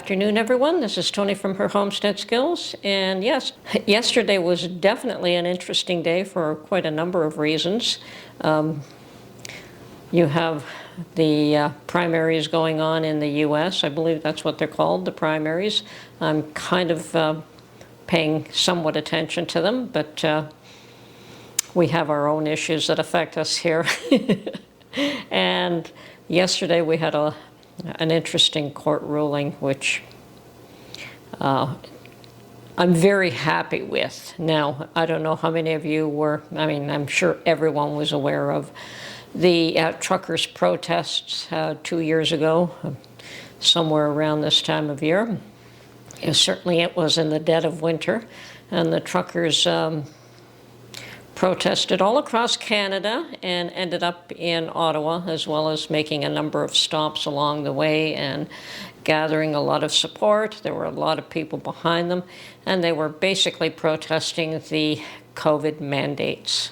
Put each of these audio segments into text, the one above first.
afternoon, everyone. This is Tony from her Homestead Skills. And yes, yesterday was definitely an interesting day for quite a number of reasons. You have the primaries going on in the U.S. I believe that's what they're called, the primaries. I'm kind of paying somewhat attention to them, but we have our own issues that affect us here. And yesterday we had an interesting court ruling, which I'm very happy with. Now, I don't know how many of you were, I'm sure everyone was aware of the truckers' protests 2 years ago, somewhere around this time of year. Certainly it was in the dead of winter, and the truckers protested all across Canada and ended up in Ottawa, as well as making a number of stops along the way and gathering a lot of support. There were a lot of people behind them, and they were basically protesting the COVID mandates.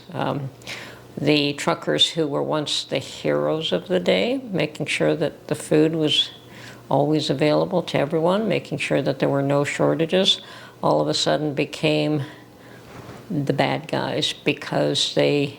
The truckers who were once the heroes of the day, making sure that the food was always available to everyone, making sure that there were no shortages, all of a sudden became the bad guys because the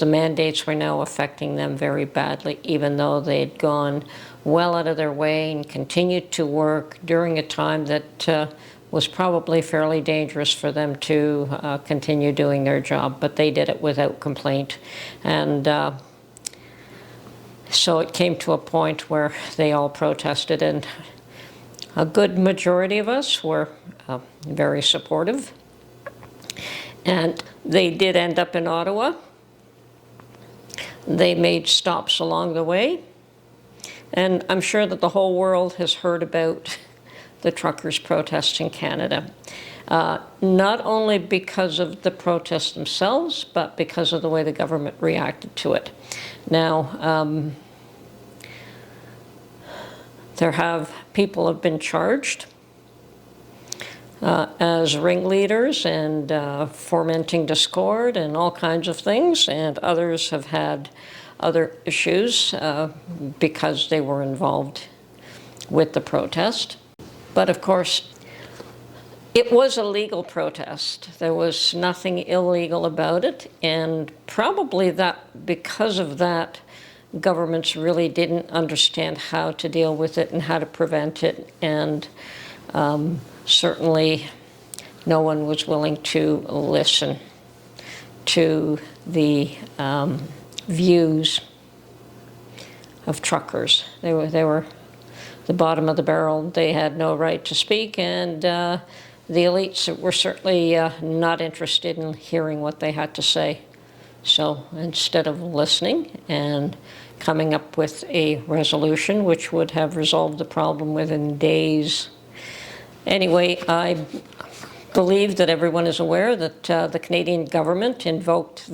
mandates were now affecting them very badly, even though they'd gone well out of their way and continued to work during a time that was probably fairly dangerous for them to continue doing their job, but they did it without complaint. And so it came to a point where they all protested, and a good majority of us were very supportive. And they did end up in Ottawa. They made stops along the way. And I'm sure that the whole world has heard about the truckers' protests in Canada. Not only because of the protests themselves, but because of the way the government reacted to it. Now, people have been charged as ringleaders and fomenting discord and all kinds of things, and others have had other issues because they were involved with the protest. But of course, it was a legal protest. There was nothing illegal about it, and probably that because of that, governments really didn't understand how to deal with it and how to prevent it, and certainly no one was willing to listen to the views of truckers. They were the bottom of the barrel. They had no right to speak, and the elites were certainly not interested in hearing what they had to say. So instead of listening and coming up with a resolution which would have resolved the problem within days. Anyway, I believe that everyone is aware that the Canadian government invoked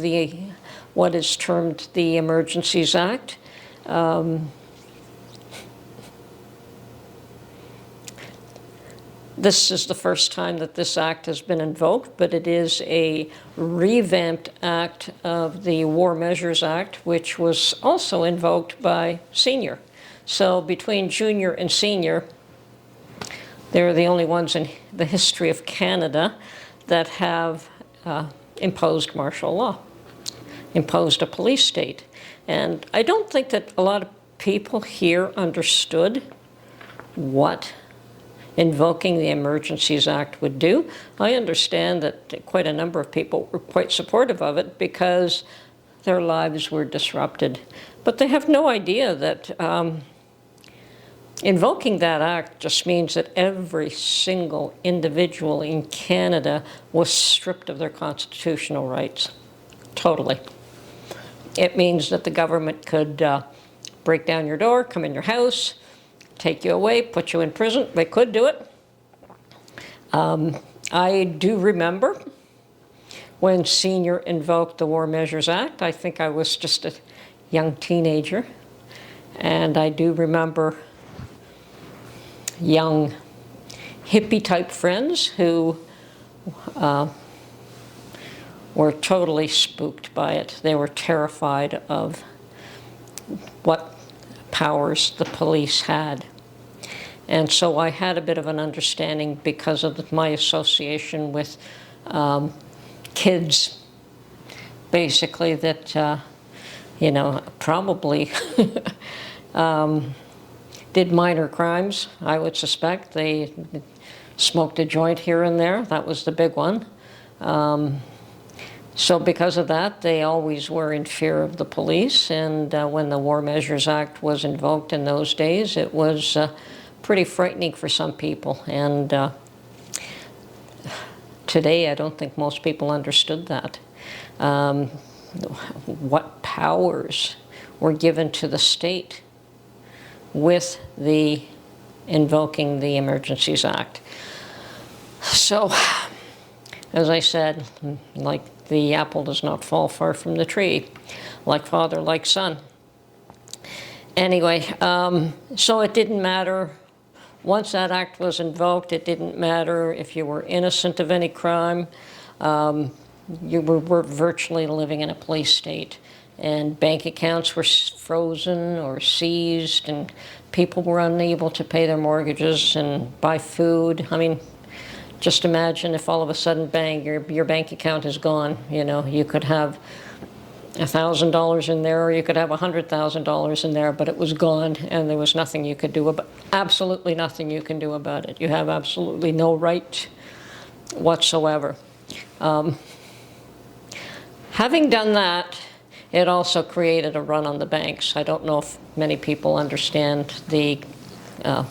what is termed the Emergencies Act. This is the first time that this act has been invoked, but it is a revamped act of the War Measures Act, which was also invoked by senior. So between junior and senior, they're the only ones in the history of Canada that have imposed martial law, imposed a police state. And I don't think that a lot of people here understood what invoking the Emergencies Act would do. I understand that quite a number of people were quite supportive of it because their lives were disrupted. But they have no idea that invoking that act just means that every single individual in Canada was stripped of their constitutional rights. Totally. It means that the government could break down your door, come in your house, take you away, put you in prison. They could do it. I do remember when Senior invoked the War Measures Act. I think I was just a young teenager. And I do remember young hippie-type friends who were totally spooked by it. They were terrified of what powers the police had. And so I had a bit of an understanding because of my association with kids, basically, that, you know, probably did minor crimes, I would suspect. They smoked a joint here and there. That was the big one. So because of that, they always were in fear of the police. And when the War Measures Act was invoked in those days, it was pretty frightening for some people. And today, I don't think most people understood that. What powers were given to the state with the invoking the Emergencies Act. So, as I said, like the apple does not fall far from the tree, like father, like son. Anyway, so it didn't matter. Once that act was invoked, it didn't matter if you were innocent of any crime. You were virtually living in a police state. And bank accounts were frozen or seized, and people were unable to pay their mortgages and buy food. I mean, just imagine if all of a sudden, bang, your bank account is gone. You know, you could have $1,000 in there, or you could have $100,000 in there, but it was gone, and there was nothing you could do about it. Absolutely nothing you can do about it. You have absolutely no right whatsoever. Having done that, it also created a run on the banks. I don't know if many people understand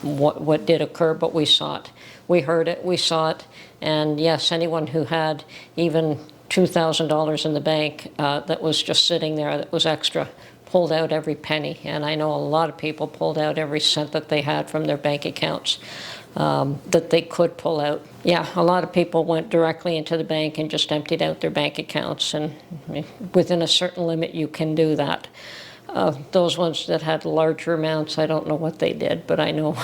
what did occur, but we saw it. We heard it, we saw it, and yes, anyone who had even $2,000 in the bank that was just sitting there, that was extra, pulled out every penny. And I know a lot of people pulled out every cent that they had from their bank accounts that they could pull out. Yeah, a lot of people went directly into the bank and just emptied out their bank accounts, and within a certain limit you can do that. Those ones that had larger amounts, I don't know what they did, but I know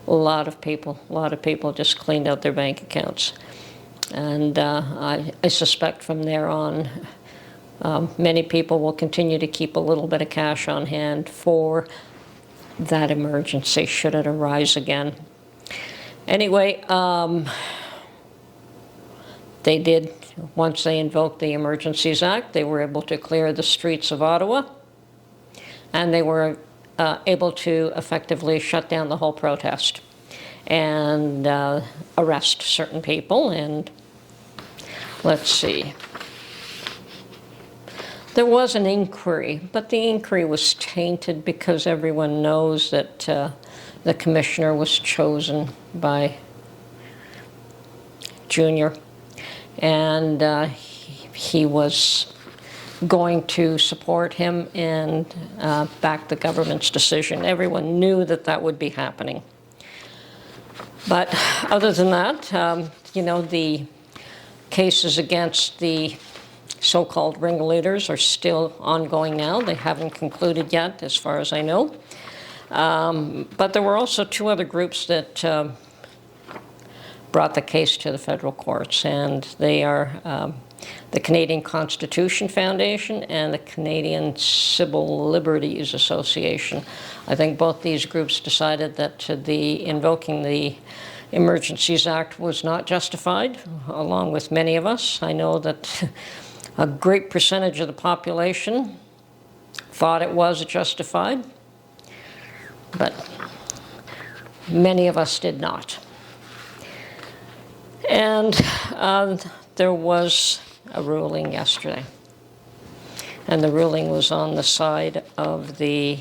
a lot of people just cleaned out their bank accounts. And I suspect from there on, many people will continue to keep a little bit of cash on hand for that emergency, should it arise again. Anyway, they did, once they invoked the Emergencies Act, they were able to clear the streets of Ottawa, and they were able to effectively shut down the whole protest and arrest certain people. And let's see, there was an inquiry, but the inquiry was tainted because everyone knows that the commissioner was chosen by Junior, and he was going to support him and back the government's decision. Everyone knew that that would be happening. But other than that, you know, the cases against the so-called ringleaders are still ongoing now. They haven't concluded yet, as far as I know. But there were also two other groups that brought the case to the federal courts, and they are the Canadian Constitution Foundation and the Canadian Civil Liberties Association. I think both these groups decided that the invoking the Emergencies Act was not justified, along with many of us. I know that a great percentage of the population thought it was justified, but many of us did not. And there was a ruling yesterday, and the ruling was on the side of the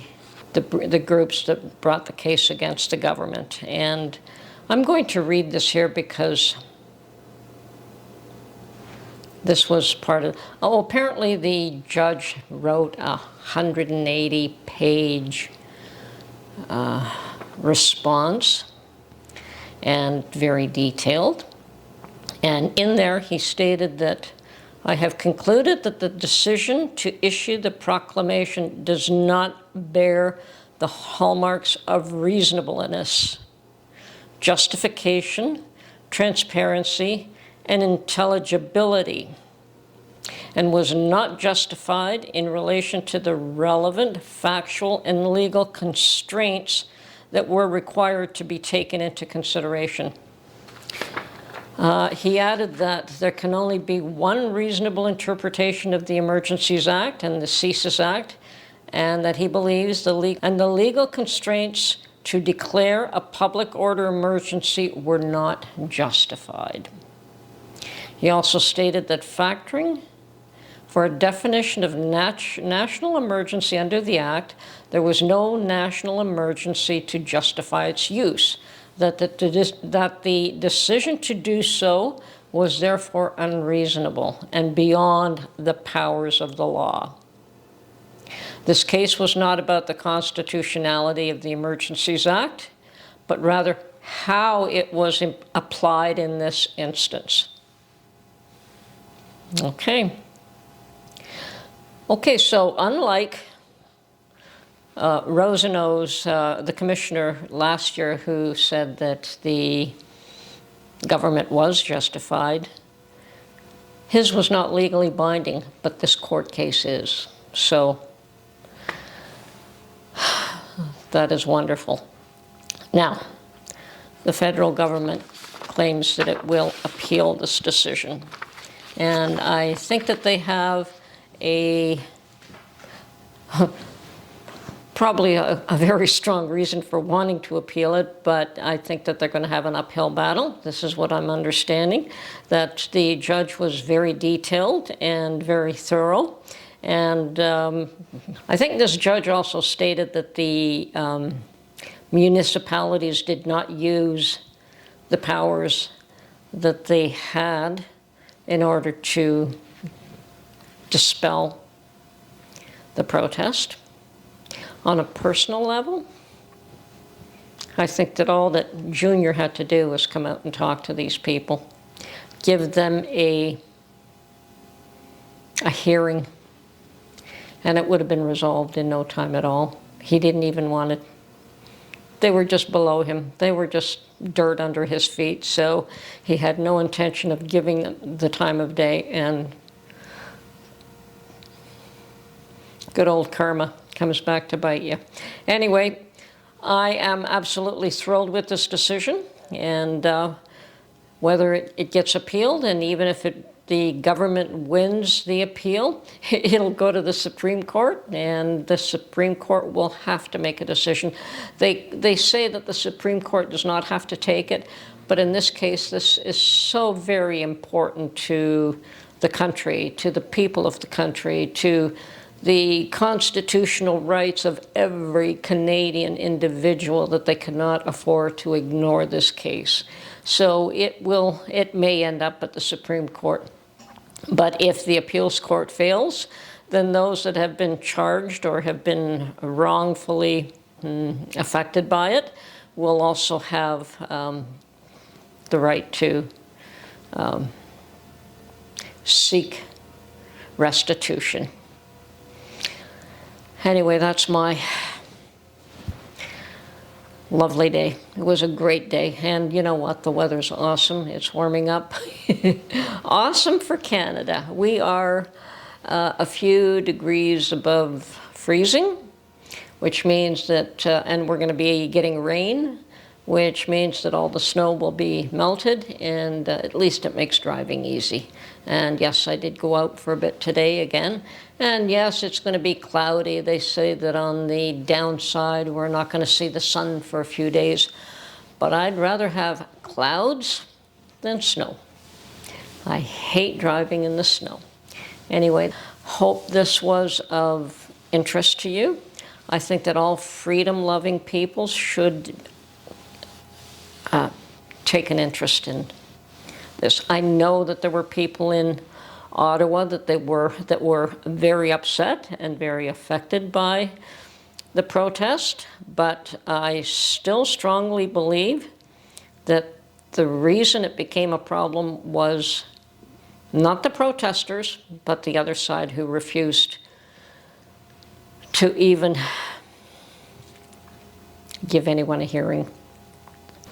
groups that brought the case against the government. And I'm going to read this here because this was part of, apparently the judge wrote a 180-page response, and very detailed. And in there he stated that, I have concluded that the decision to issue the proclamation does not bear the hallmarks of reasonableness, justification, transparency, and intelligibility. and was not justified in relation to the relevant factual and legal constraints that were required to be taken into consideration. He added that there can only be one reasonable interpretation of the Emergencies Act and the CESIS Act, and that he believes the legal constraints to declare a public order emergency were not justified. He also stated that factoring for a definition of national emergency under the Act, there was no national emergency to justify its use, that the decision to do so was therefore unreasonable and beyond the powers of the law. This case was not about the constitutionality of the Emergencies Act, but rather how it was applied in this instance. Okay, so unlike Rosenau's, the commissioner last year, who said that the government was justified, his was not legally binding, but this court case is. So that is wonderful. Now, the federal government claims that it will appeal this decision. And I think that they have probably a very strong reason for wanting to appeal it, but I think that they're going to have an uphill battle. This is what I'm understanding, that the judge was very detailed and very thorough. And I think this judge also stated that the municipalities did not use the powers that they had in order to dispel the protest. On a personal level, I think that all that Junior had to do was come out and talk to these people, give them a hearing, and it would have been resolved in no time at all. He didn't even want it. They were just below him. They were just dirt under his feet, so he had no intention of giving them the time of day, and good old karma comes back to bite you. Anyway, I am absolutely thrilled with this decision, and whether it gets appealed, and even if the government wins the appeal, it'll go to the Supreme Court, and the Supreme Court will have to make a decision. They say that the Supreme Court does not have to take it, but in this case, this is so very important to the country, to the people of the country, to the constitutional rights of every Canadian individual, that they cannot afford to ignore this case. So it may end up at the Supreme Court. But if the appeals court fails, then those that have been charged or have been wrongfully affected by it will also have the right to seek restitution. Anyway, that's my lovely day. It was a great day, and you know what? The weather's awesome. It's warming up. Awesome for Canada. We are a few degrees above freezing, which means that, and we're going to be getting rain, which means that all the snow will be melted, and at least it makes driving easy. And yes, I did go out for a bit today again. And yes, it's going to be cloudy. They say that on the downside, we're not going to see the sun for a few days. But I'd rather have clouds than snow. I hate driving in the snow. Anyway, hope this was of interest to you. I think that all freedom-loving people should take an interest in this. I know that there were people in Ottawa that were very upset and very affected by the protest, but I still strongly believe that the reason it became a problem was not the protesters, but the other side, who refused to even give anyone a hearing.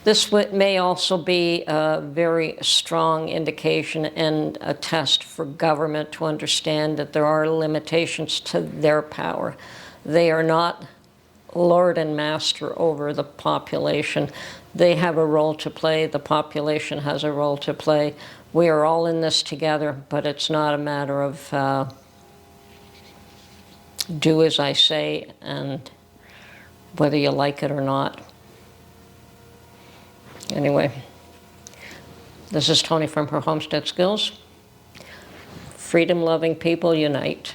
This may also be a very strong indication and a test for government to understand that there are limitations to their power. They are not lord and master over the population. They have a role to play. The population has a role to play. We are all in this together, but it's not a matter of do as I say and whether you like it or not. Anyway, this is Tony from Her Homestead Skills. Freedom-loving people unite.